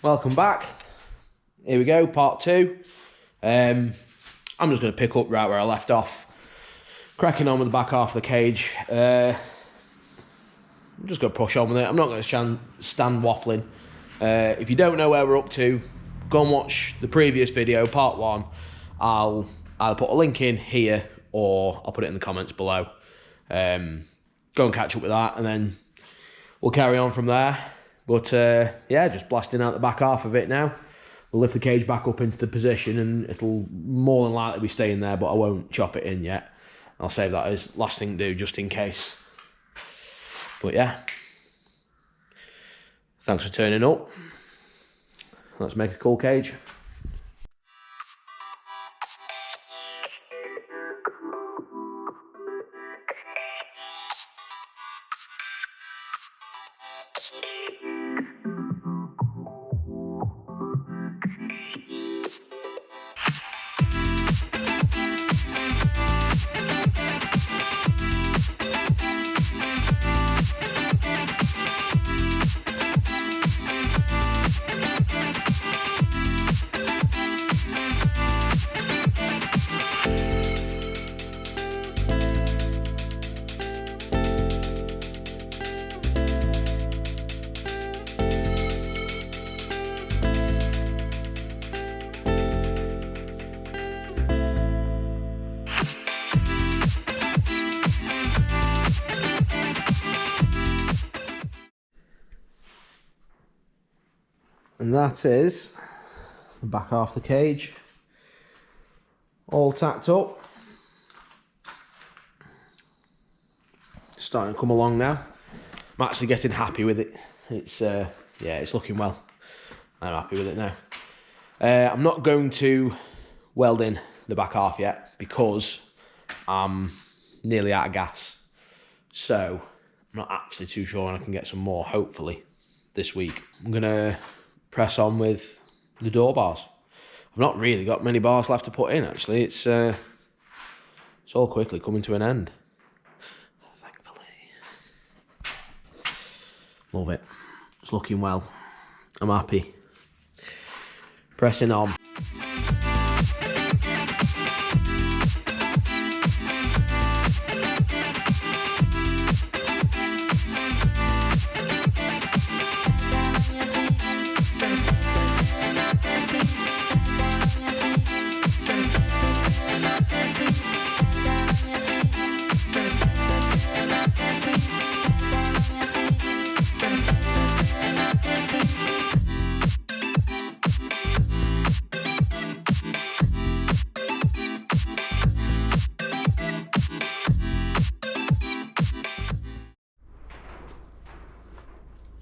Welcome back. Here we go, part 2. I'm just going to pick up right where I left off. Cracking on with the back half of the cage. I'm just going to push on with it. I'm not going to stand waffling. If you don't know where we're up to, go and watch the previous video, part 1. I'll either put a link in here or I'll put it in the comments below. Go and catch up with that and then we'll carry on from there. But yeah, just blasting out the back half of it now. We'll lift the cage back up into the position and it'll more than likely be staying there, but I won't chop it in yet. I'll save that as last thing to do just in case. But yeah, thanks for turning up. Let's make a cool cage. And that is the back half of the cage, all tacked up. Starting to come along now. I'm actually getting happy with it. It's yeah, it's looking well. I'm happy with it now. I'm not going to weld in the back half yet because I'm nearly out of gas. So I'm not actually too sure when I can get some more, hopefully, this week. I'm gonna press on with the door bars. I've not really got many bars left to put in actually. It's all quickly coming to an end. Thankfully. Love it. It's looking well. I'm happy. Pressing on.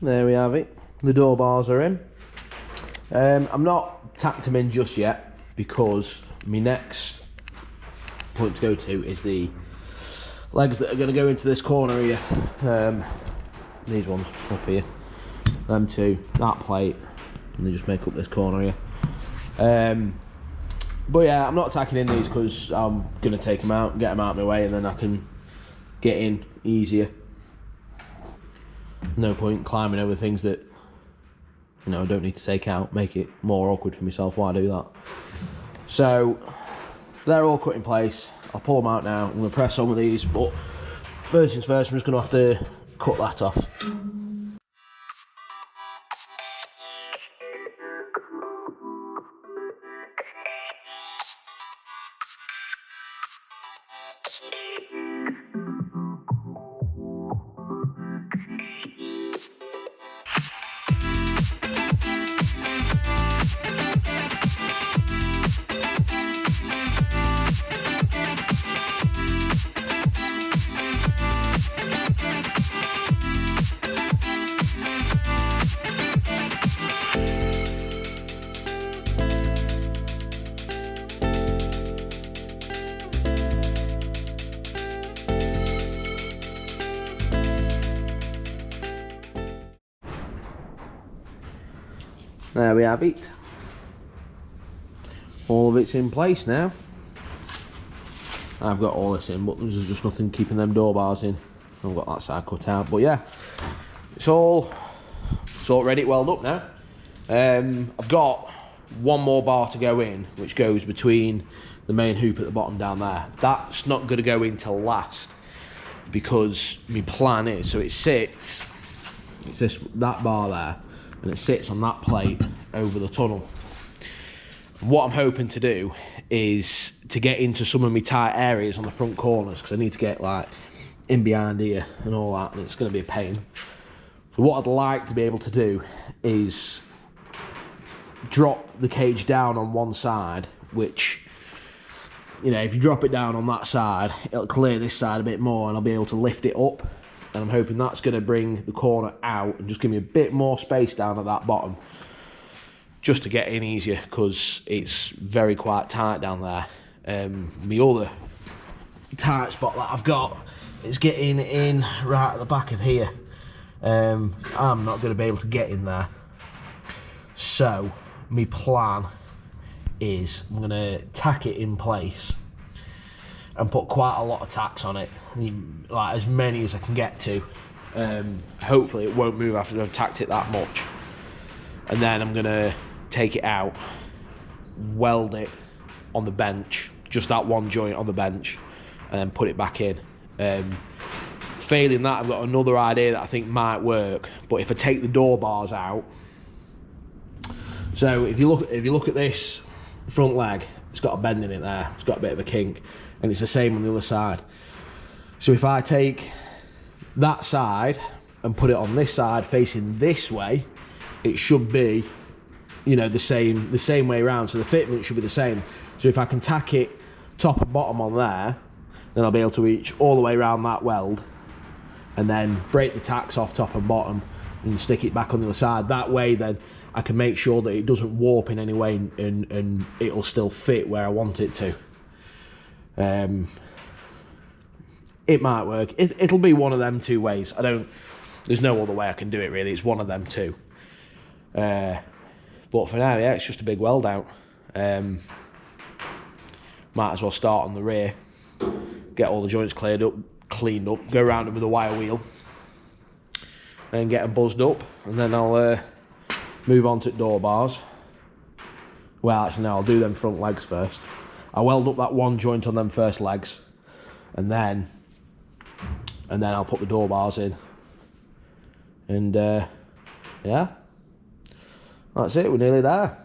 There we have it. The door bars are in. I'm not tacked them in just yet because my next point to go to is the legs that are going to go into this corner here. These ones up here. Them two, that plate, and they just make up this corner here. But yeah, I'm not tacking in these because I'm going to take them out, get them out of my way, and then I can get in easier. No point climbing over things that, you know, I don't need to take out, make it more awkward for myself while I do that. So they're all cut in place. I'll pull them out now. I'm going to press on with these, but first things first, I'm just going to have to cut that off. There we have it. All of it's in place now. I've got all this in, but there's just nothing keeping them door bars in. I've got that side cut out, but yeah, it's all ready to weld up now. I've got one more bar to go in, which goes between the main hoop at the bottom down there. That's not going to go in till last, because my plan is, so it sits, it's that bar there, and it sits on that plate over the tunnel. And what I'm hoping to do is to get into some of my tight areas on the front corners, because I need to get like in behind here and all that, and it's going to be a pain. So what I'd like to be able to do is drop the cage down on one side, which, you know, if you drop it down on that side, it'll clear this side a bit more and I'll be able to lift it up. And I'm hoping that's going to bring the corner out and just give me a bit more space down at that bottom, just to get in easier, because it's very quite tight down there. My other tight spot that I've got is getting in right at the back of here. I'm not going to be able to get in there. So my plan is I'm going to tack it in place and put quite a lot of tacks on it, like as many as I can get to. Hopefully it won't move after I've tacked it that much. And then I'm going to take it out, weld it on the bench, just that one joint on the bench, and then put it back in. Failing that, I've got another idea that I think might work. But if I take the door bars out, so if you look at this front leg, it's got a bend in it there. It's got a bit of a kink, and it's the same on the other side. So if I take that side and put it on this side facing this way, it should be, you know, the same way around. So the fitment should be the same. So if I can tack it top and bottom on there, then I'll be able to reach all the way around that weld, and then break the tacks off top and bottom and stick it back on the other side. That way then I can make sure that it doesn't warp in any way, and it'll still fit where I want it to. It might work. It'll be one of them two ways. There's no other way I can do it really. It's one of them two. But for now, yeah, it's just a big weld out. Might as well start on the rear, get all the joints cleaned up, go around them with a wire wheel, and get them buzzed up, and then I'll move on to door bars. Well, actually no, I'll do them front legs first. I'll weld up that one joint on them first legs, and then I'll put the door bars in. And yeah, that's it, we're nearly there.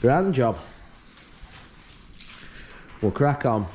Grand job. We'll crack on.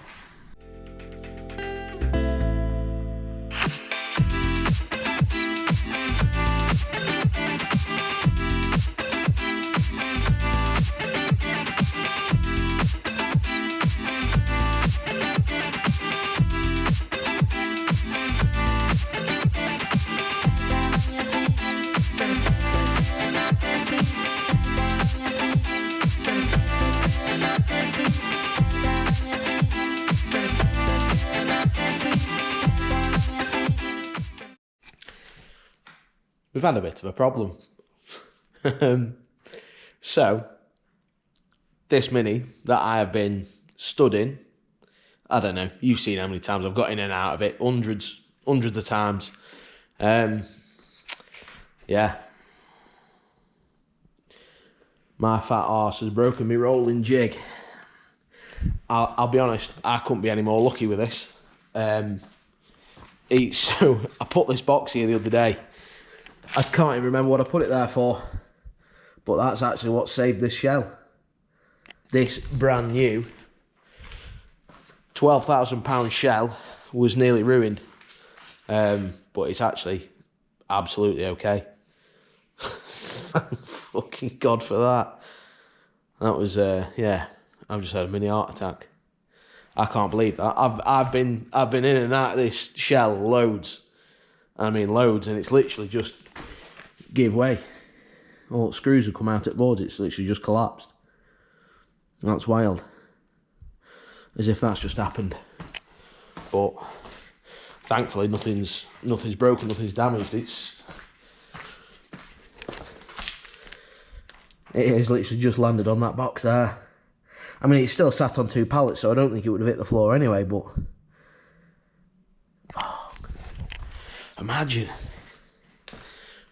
We've had a bit of a problem. So, this Mini that I have been studying, I don't know, you've seen how many times I've got in and out of it, hundreds of times. Yeah. My fat arse has broken me rolling jig. I'll be honest, I couldn't be any more lucky with this. So, I put this box here the other day. I can't even remember what I put it there for, but that's actually what saved this shell. This brand new £12,000 shell was nearly ruined, but it's actually absolutely okay. Thank fucking God for that. That was yeah, I've just had a mini heart attack. I can't believe that. I've been in and out of this shell loads. I mean loads, and it's literally just give way. All the screws have come out at boards, it's literally just collapsed. That's wild. As if that's just happened. But thankfully nothing's broken, nothing's damaged. It has literally just landed on that box there. I mean, it's still sat on two pallets, so I don't think it would have hit the floor anyway, but fuck. Imagine.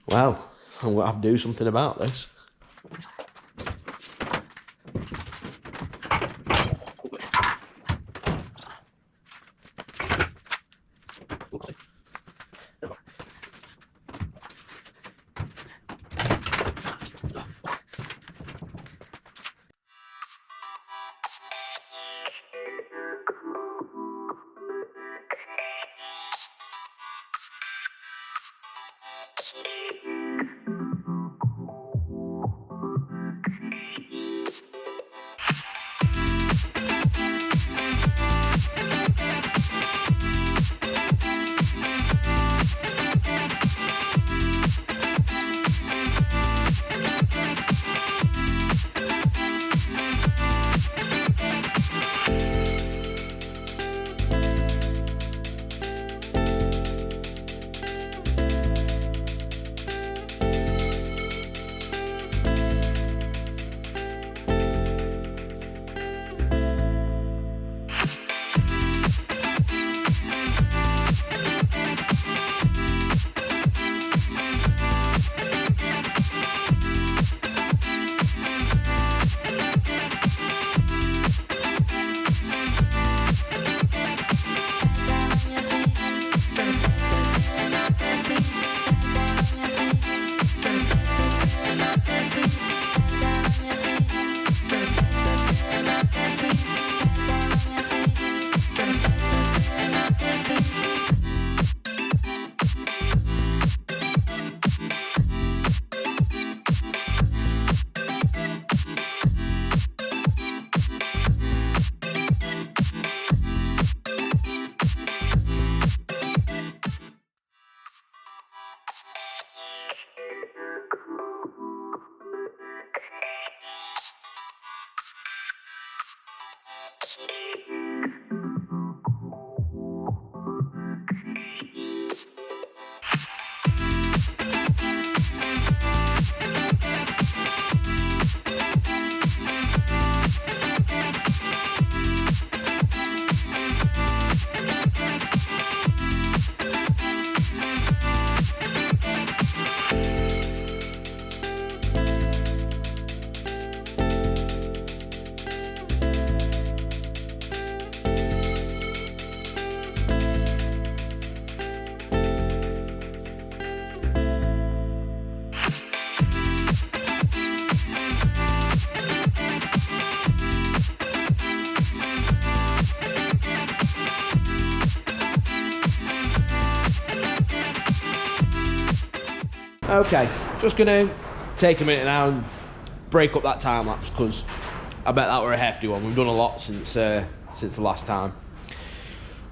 Wow. I'm going to have to do something about this. Okay, just gonna take a minute now and break up that time lapse because I bet that were a hefty one. We've done a lot since the last time.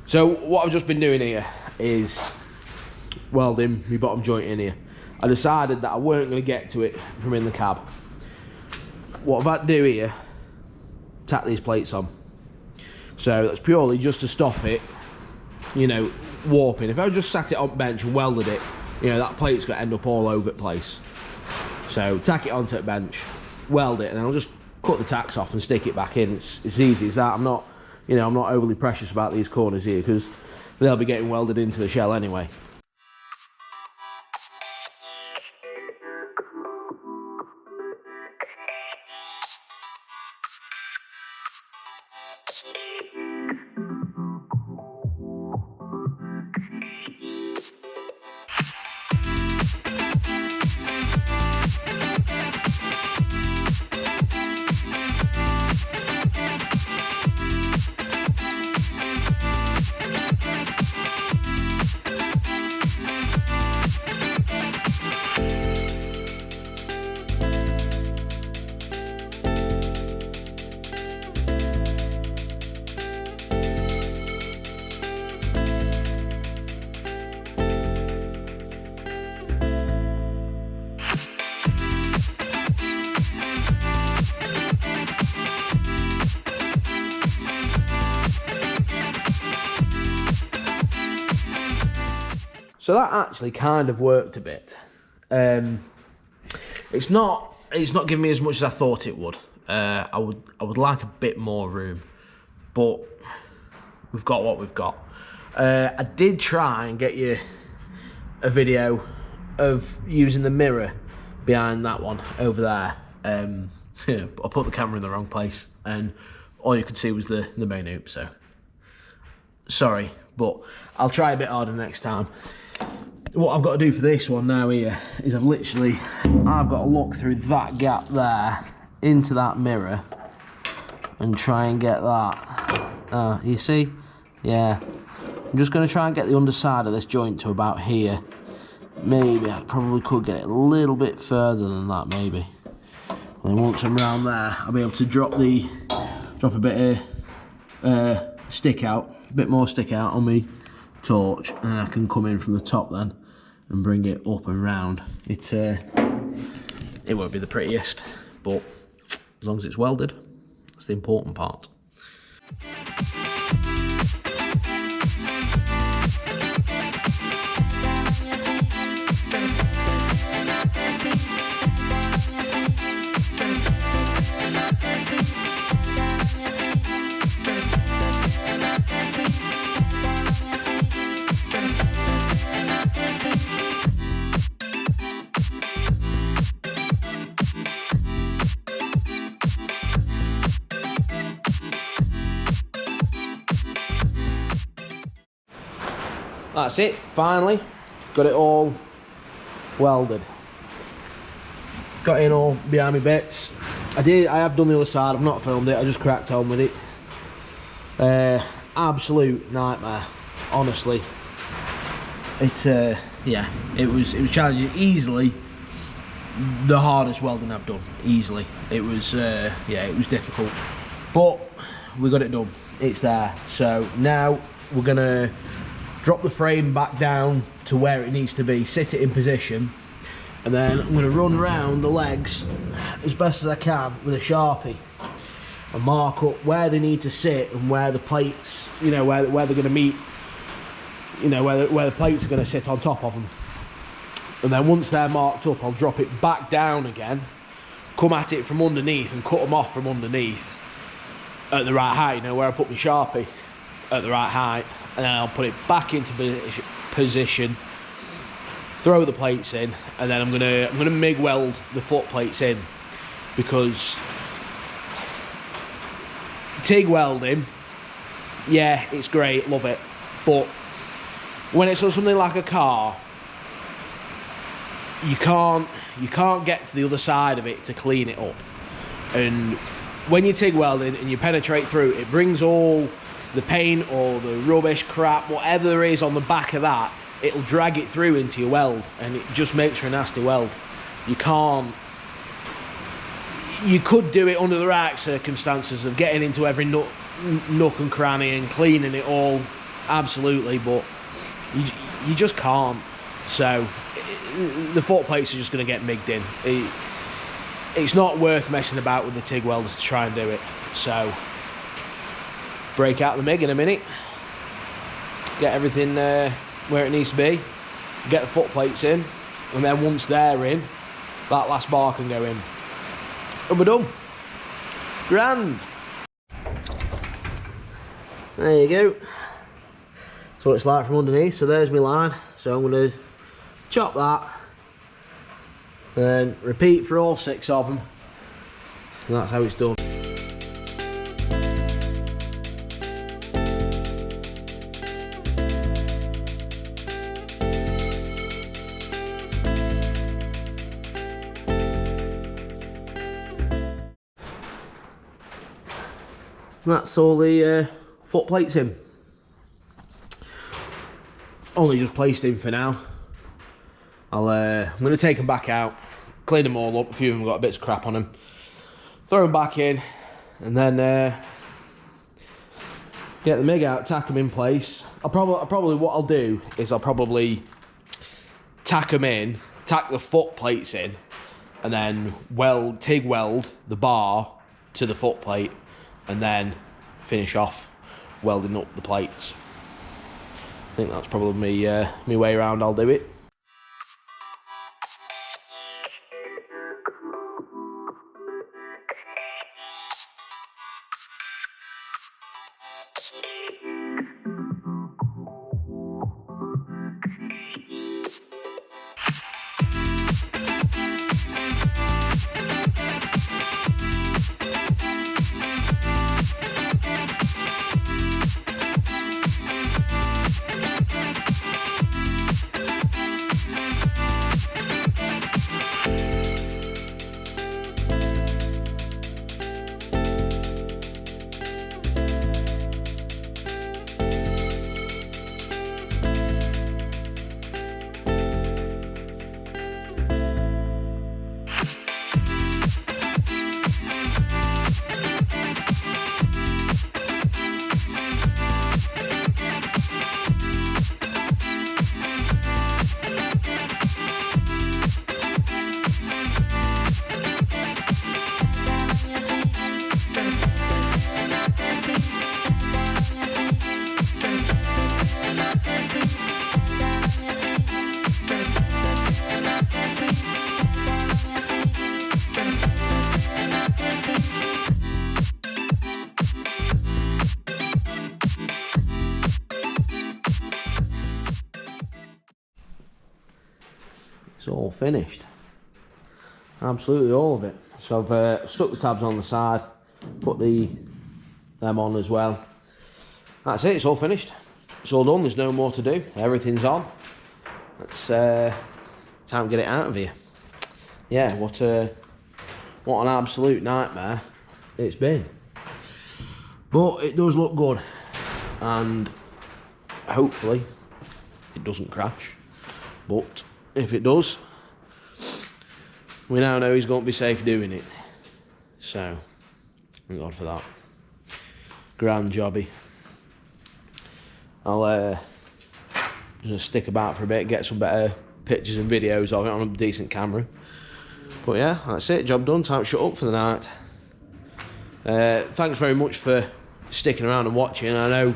So what I've just been doing here is welding my bottom joint in here. I decided that I weren't going to get to it from in the cab. What I've had to do here, tack these plates on. So that's purely just to stop it, you know, warping. If I just sat it on bench and welded it, you know, that plate's got to end up all over the place. So tack it onto the bench, weld it, and then I'll just cut the tacks off and stick it back in. It's easy as that. I'm not, you know, I'm not overly precious about these corners here because they'll be getting welded into the shell anyway. So that actually kind of worked a bit. It's not giving me as much as I thought it would. I would like a bit more room, but we've got what we've got. I did try and get you a video of using the mirror behind that one over there. I put the camera in the wrong place, and all you could see was the main hoop. So sorry, but I'll try a bit harder next time. What I've got to do for this one now here is I've got to look through that gap there into that mirror and try and get that. You see? Yeah. I'm just going to try and get the underside of this joint to about here. Maybe I probably could get it a little bit further than that, maybe. And then once I'm around there, I'll be able to drop a bit of stick out, a bit more stick out on me torch, and then I can come in from the top then and bring it up and round. It won't be the prettiest, but as long as it's welded, that's the important part. That's it, finally got it all welded. Got in all behind me bits. I have done the other side, I've not filmed it, I just cracked on with it. Absolute nightmare, honestly. It's yeah, it was challenging. Easily the hardest welding I've done, easily. It was yeah, it was difficult, but we got it done. It's there. So now we're gonna drop the frame back down to where it needs to be, sit it in position, and then I'm going to run around the legs as best as I can with a Sharpie and mark up where they need to sit and where the plates, you know, where they're going to meet, you know, where the plates are going to sit on top of them. And then once they're marked up, I'll drop it back down again, come at it from underneath and cut them off from underneath at the right height, you know, where I put my Sharpie at the right height. And then I'll put it back into position, throw the plates in, and then I'm gonna MIG weld the foot plates in, because TIG welding, yeah, it's great, love it, but when it's on something like a car, you can't get to the other side of it to clean it up. And when you TIG welding and you penetrate through, it brings all the paint or the rubbish, crap, whatever there is on the back of that, it'll drag it through into your weld, and it just makes for a nasty weld. You could do it under the right circumstances of getting into every nook and cranny and cleaning it all, absolutely, but you just can't. So the foot plates are just going to get MIG'd in. It's not worth messing about with the TIG welders to try and do it. So break out the MIG in a minute, get everything where it needs to be, get the foot plates in, and then once they're in, that last bar can go in. And we're done. Grand. There you go. That's what it's like from underneath. So there's my line. So I'm going to chop that, and then repeat for all 6 of them. And that's how it's done. That's all the foot plates in. Only just placed in for now. I'm going to take them back out, clean them all up. A few of them got bits of crap on them. Throw them back in, and then get the MIG out, tack them in place. What I'll do is I'll probably tack them in, tack the foot plates in, and then TIG weld the bar to the foot plate, and then finish off welding up the plates. I think that's probably me way around. I'll do it. finished. Absolutely all of it. So I've stuck the tabs on the side, put them on as well. That's it, it's all finished. It's all done, there's no more to do. Everything's on. It's time to get it out of here. Yeah, what an absolute nightmare it's been. But it does look good, and hopefully it doesn't crash. But if it does, we now know he's going to be safe doing it. So, thank God for that. Grand jobby. I'll just stick about for a bit, get some better pictures and videos of it on a decent camera. But yeah, that's it, job done, time to shut up for the night. Thanks very much for sticking around and watching. I know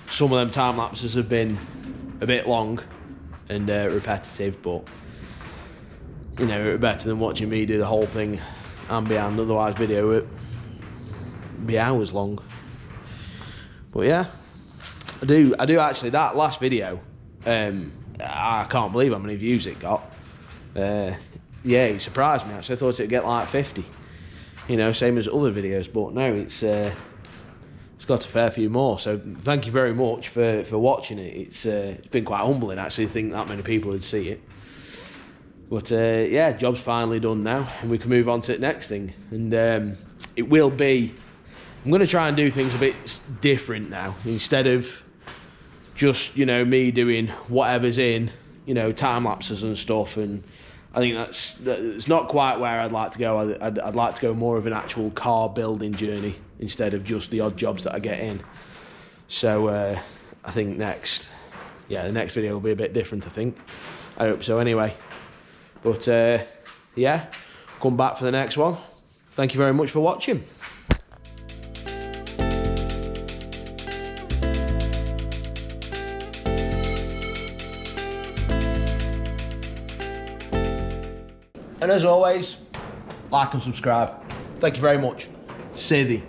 some of them time lapses have been a bit long and repetitive, but you know, it's better than watching me do the whole thing and behind, otherwise video would be hours long. But yeah, I do actually, that last video, I can't believe how many views it got. Yeah, it surprised me actually. I thought it'd get like 50, you know, same as other videos, but no, it's got a fair few more. So thank you very much for watching it. It's been quite humbling actually to think that many people would see it. But yeah, job's finally done now, and we can move on to the next thing. And it will be, I'm going to try and do things a bit different now. Instead of just, you know, me doing whatever's in, you know, time lapses and stuff. And I think that's not quite where I'd like to go. I'd like to go more of an actual car building journey instead of just the odd jobs that I get in. So I think the next video will be a bit different, I think. I hope so anyway. But yeah, come back for the next one. Thank you very much for watching. And as always, like and subscribe. Thank you very much. Sidi.